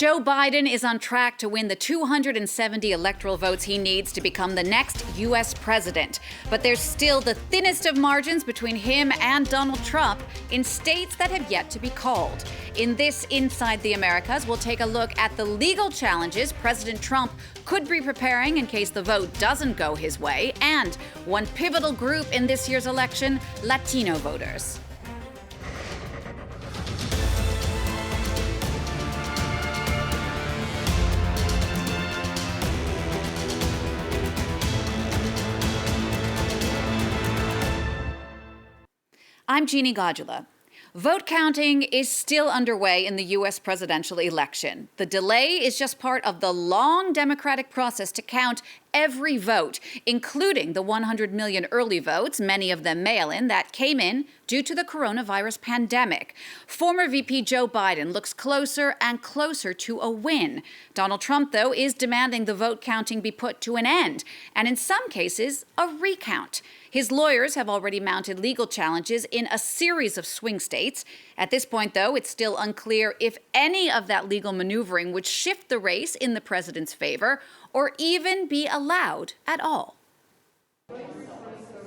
Joe Biden is on track to win the 270 electoral votes he needs to become the next U.S. president. But there's still the thinnest of margins between him and Donald Trump in states that have yet to be called. In this Inside the Americas, we'll take a look at the legal challenges President Trump could be preparing in case the vote doesn't go his way, and one pivotal group in this year's election, Latino voters. I'm Jeannie Godula. Vote counting is still underway in the U.S. presidential election. The delay is just part of the long democratic process to count every vote, including the 100 million early votes, many of them mail-in, that came in due to the coronavirus pandemic. Former VP Joe Biden looks closer and closer to a win. Donald Trump, though, is demanding the vote counting be put to an end, and in some cases, a recount. His lawyers have already mounted legal challenges in a series of swing states. At this point, though, it's still unclear if any of that legal maneuvering would shift the race in the president's favor or even be allowed at all.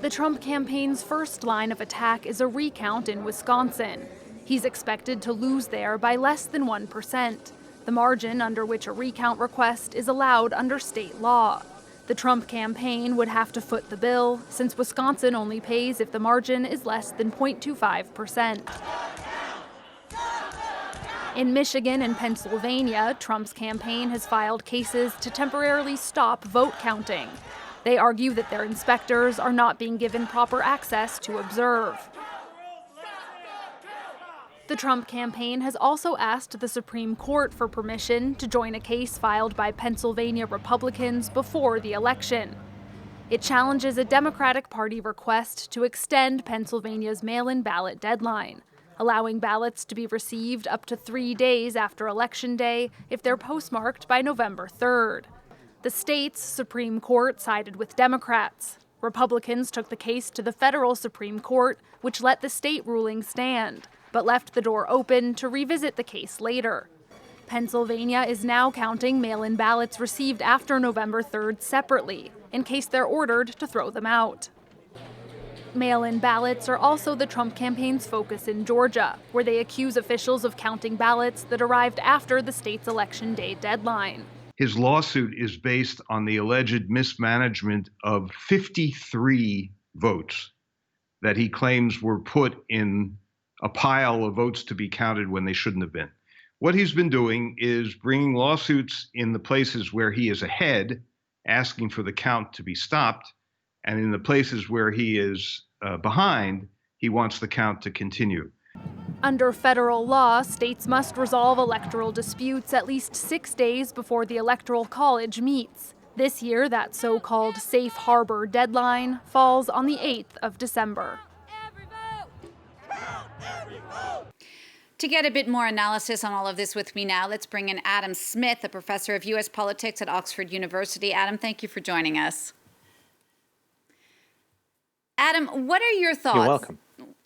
The Trump campaign's first line of attack is a recount in Wisconsin. He's expected to lose there by less than 1%, the margin under which a recount request is allowed under state law. The Trump campaign would have to foot the bill, since Wisconsin only pays if the margin is less than 0.25%. In Michigan and Pennsylvania, Trump's campaign has filed cases to temporarily stop vote counting. They argue that their inspectors are not being given proper access to observe. The Trump campaign has also asked the Supreme Court for permission to join a case filed by Pennsylvania Republicans before the election. It challenges a Democratic Party request to extend Pennsylvania's mail-in ballot deadline, allowing ballots to be received up to 3 days after Election Day if they're postmarked by November 3rd. The state's Supreme Court sided with Democrats. Republicans took the case to the federal Supreme Court, which let the state ruling stand, but left the door open to revisit the case later. Pennsylvania is now counting mail-in ballots received after November 3rd separately, in case they're ordered to throw them out. Mail-in ballots are also the Trump campaign's focus in Georgia, where they accuse officials of counting ballots that arrived after the state's Election Day deadline. His lawsuit is based on the alleged mismanagement of 53 votes that he claims were put in a pile of votes to be counted when they shouldn't have been. What he's been doing is bringing lawsuits in the places where he is ahead, asking for the count to be stopped, and in the places where he is behind, he wants the count to continue. Under federal law, states must resolve electoral disputes at least 6 days before the Electoral College meets. This year, that so-called safe harbor deadline falls on the 8th of December. To get a bit more analysis on all of this with me now, let's bring in Adam Smith, a professor of U.S. politics at Oxford University. Adam, thank you for joining us. Adam, what are your thoughts? You're welcome.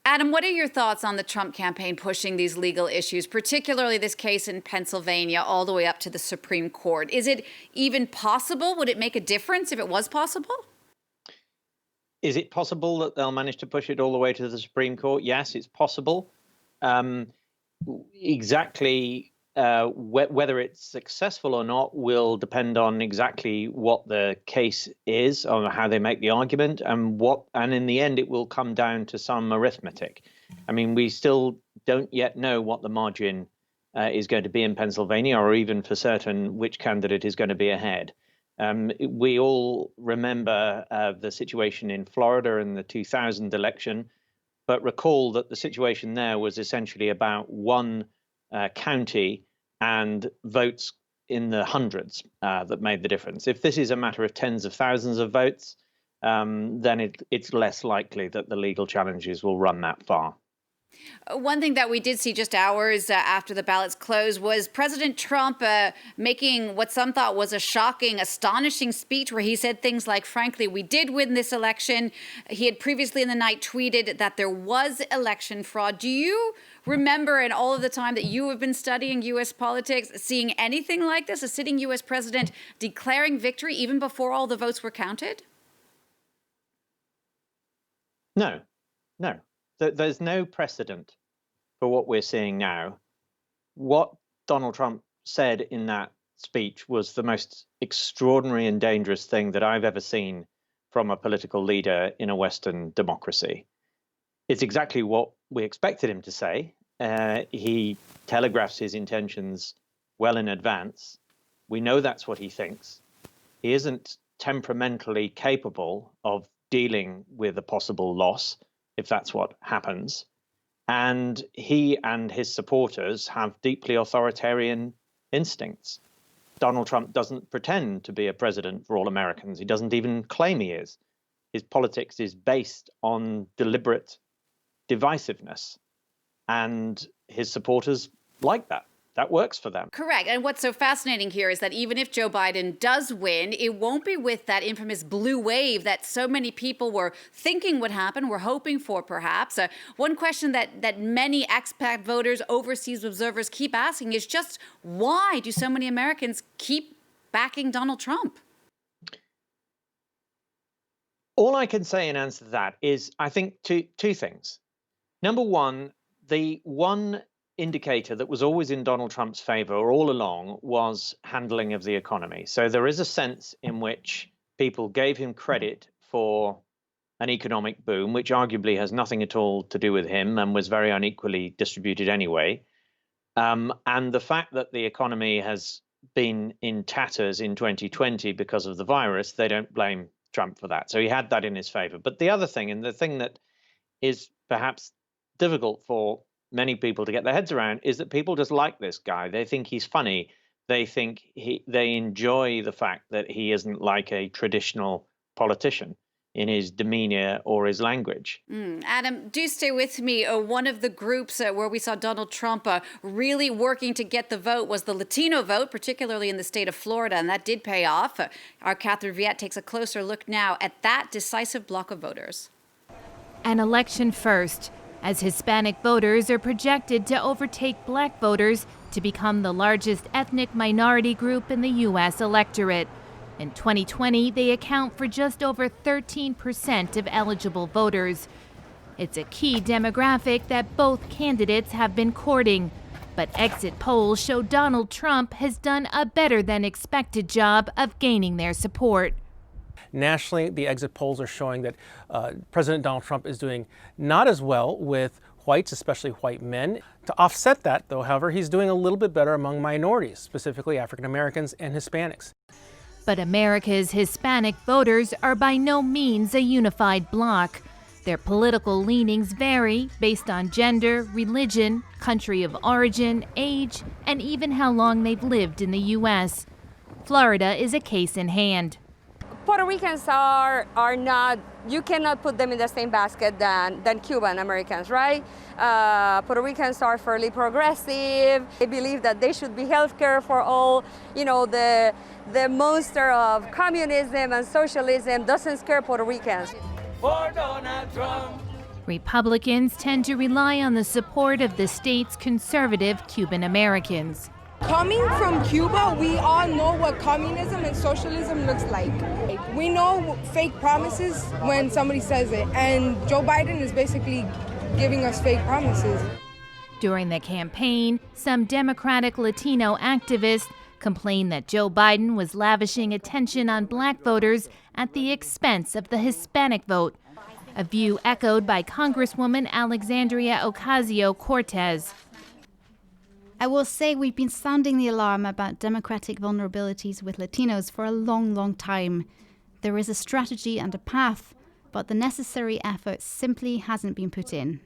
Adam, what are your thoughts on the Trump campaign pushing these legal issues, particularly this case in Pennsylvania, all the way up to the Supreme Court? Is it even possible? Would it make a difference if it was possible? Is it possible that they'll manage to push it all the way to the Supreme Court? Yes, it's possible. Exactly whether it's successful or not will depend on exactly what the case is, or how they make the argument, and in the end it will come down to some arithmetic. I mean, we still don't yet know what the margin is going to be in Pennsylvania, or even for certain which candidate is going to be ahead. We all remember the situation in Florida in the 2000 election, but recall that the situation there was essentially about one county and votes in the hundreds that made the difference. If this is a matter of tens of thousands of votes, then it's less likely that the legal challenges will run that far. One thing that we did see just hours after the ballots closed was President Trump making what some thought was a shocking, astonishing speech where he said things like, frankly, we did win this election. He had previously in the night tweeted that there was election fraud. Do you remember in all of the time that you have been studying U.S. politics, seeing anything like this, a sitting U.S. president declaring victory even before all the votes were counted? No. There's no precedent for what we're seeing now. What Donald Trump said in that speech was the most extraordinary and dangerous thing that I've ever seen from a political leader in a Western democracy. It's exactly what we expected him to say. He telegraphs his intentions well in advance. We know that's what he thinks. He isn't temperamentally capable of dealing with a possible loss, if that's what happens. And he and his supporters have deeply authoritarian instincts. Donald Trump doesn't pretend to be a president for all Americans. He doesn't even claim he is. His politics is based on deliberate divisiveness. And his supporters like that. That works for them. Correct. And what's so fascinating here is that even if Joe Biden does win, it won't be with that infamous blue wave that so many people were thinking would happen, were hoping for perhaps. One question that many expat voters, overseas observers keep asking is just why do so many Americans keep backing Donald Trump? All I can say in answer to that is, I think, two things. Number one, the one indicator that was always in Donald Trump's favor all along was handling of the economy. So there is a sense in which people gave him credit for an economic boom, which arguably has nothing at all to do with him and was very unequally distributed anyway. And the fact that the economy has been in tatters in 2020 because of the virus, they don't blame Trump for that. So he had that in his favor. But the other thing, and the thing that is perhaps difficult for many people to get their heads around, is that people just like this guy. They think he's funny. They think they enjoy the fact that he isn't like a traditional politician in his demeanor or his language. Adam, do stay with me. One of the groups where we saw Donald Trump really working to get the vote was the Latino vote, particularly in the state of Florida, and that did pay off. Our Catherine Viette takes a closer look now at that decisive block of voters. An election first, as Hispanic voters are projected to overtake Black voters to become the largest ethnic minority group in the U.S. electorate. In 2020, they account for just over 13% of eligible voters. It's a key demographic that both candidates have been courting. But exit polls show Donald Trump has done a better than expected job of gaining their support. Nationally, the exit polls are showing that President Donald Trump is doing not as well with whites, especially white men. To offset that, though, however, he's doing a little bit better among minorities, specifically African Americans and Hispanics. But America's Hispanic voters are by no means a unified bloc. Their political leanings vary based on gender, religion, country of origin, age, and even how long they've lived in the U.S. Florida is a case in hand. Puerto Ricans are not, you cannot put them in the same basket than Cuban Americans, right? Puerto Ricans are fairly progressive. They believe that they should be healthcare for all. You know, the monster of communism and socialism doesn't scare Puerto Ricans. For Donald Trump. Republicans tend to rely on the support of the state's conservative Cuban Americans. Coming from Cuba, we all know what communism and socialism looks like. We know fake promises when somebody says it, and Joe Biden is basically giving us fake promises. During the campaign, some Democratic Latino activists complained that Joe Biden was lavishing attention on Black voters at the expense of the Hispanic vote, a view echoed by Congresswoman Alexandria Ocasio-Cortez. I will say we've been sounding the alarm about democratic vulnerabilities with Latinos for a long, long time. There is a strategy and a path, but the necessary effort simply hasn't been put in.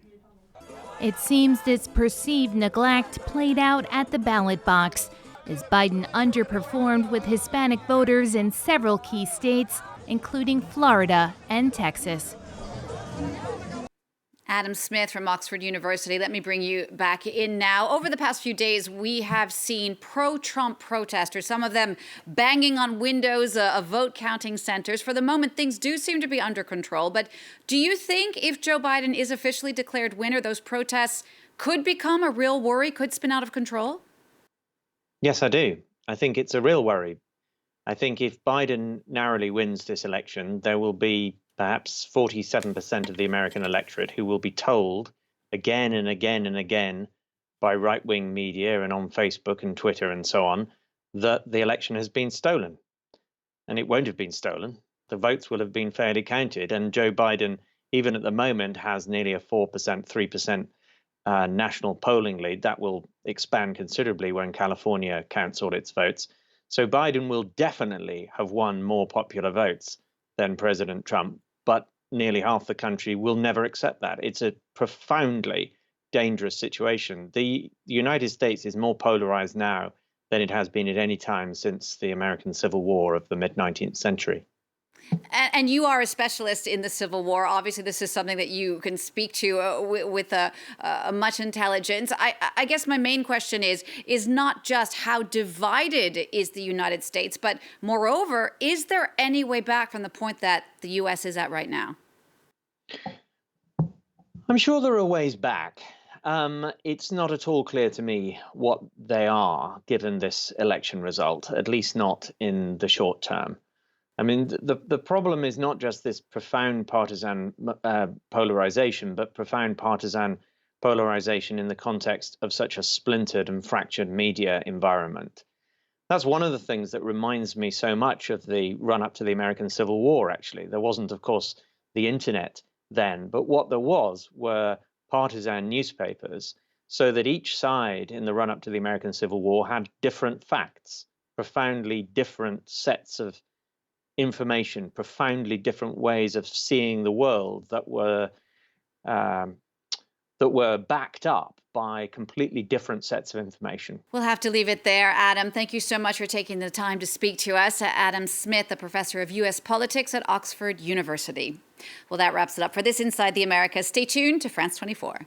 It seems this perceived neglect played out at the ballot box, as Biden underperformed with Hispanic voters in several key states, including Florida and Texas. Adam Smith from Oxford University. Let me bring you back in now. Over the past few days, we have seen pro-Trump protesters, some of them banging on windows of vote-counting centers. For the moment, things do seem to be under control. But do you think if Joe Biden is officially declared winner, those protests could become a real worry, could spin out of control? Yes, I do. I think it's a real worry. I think if Biden narrowly wins this election, there will be perhaps 47% of the American electorate who will be told again and again and again by right-wing media and on Facebook and Twitter and so on that the election has been stolen. And it won't have been stolen. The votes will have been fairly counted. And Joe Biden, even at the moment, has nearly a 4%, 3% national polling lead. That will expand considerably when California counts all its votes. So Biden will definitely have won more popular votes than President Trump, but nearly half the country will never accept that. It's a profoundly dangerous situation. The United States is more polarized now than it has been at any time since the American Civil War of the mid-19th century. And you are a specialist in the Civil War. Obviously, this is something that you can speak to with much intelligence. I guess my main question is not just how divided is the United States, but moreover, is there any way back from the point that the U.S. is at right now? I'm sure there are ways back. It's not at all clear to me what they are, given this election result, at least not in the short term. I mean, the problem is not just this profound partisan polarization, but profound partisan polarization in the context of such a splintered and fractured media environment. That's one of the things that reminds me so much of the run-up to the American Civil War, actually. There wasn't, of course, the internet then, but what there was were partisan newspapers, so that each side in the run-up to the American Civil War had different facts, profoundly different sets of information, profoundly different ways of seeing the world that were backed up by completely different sets of information. We'll have to leave it there, Adam. Thank you so much for taking the time to speak to us. Adam Smith, a professor of U.S. politics at Oxford University. Well, that wraps it up for this Inside the Americas. Stay tuned to France 24.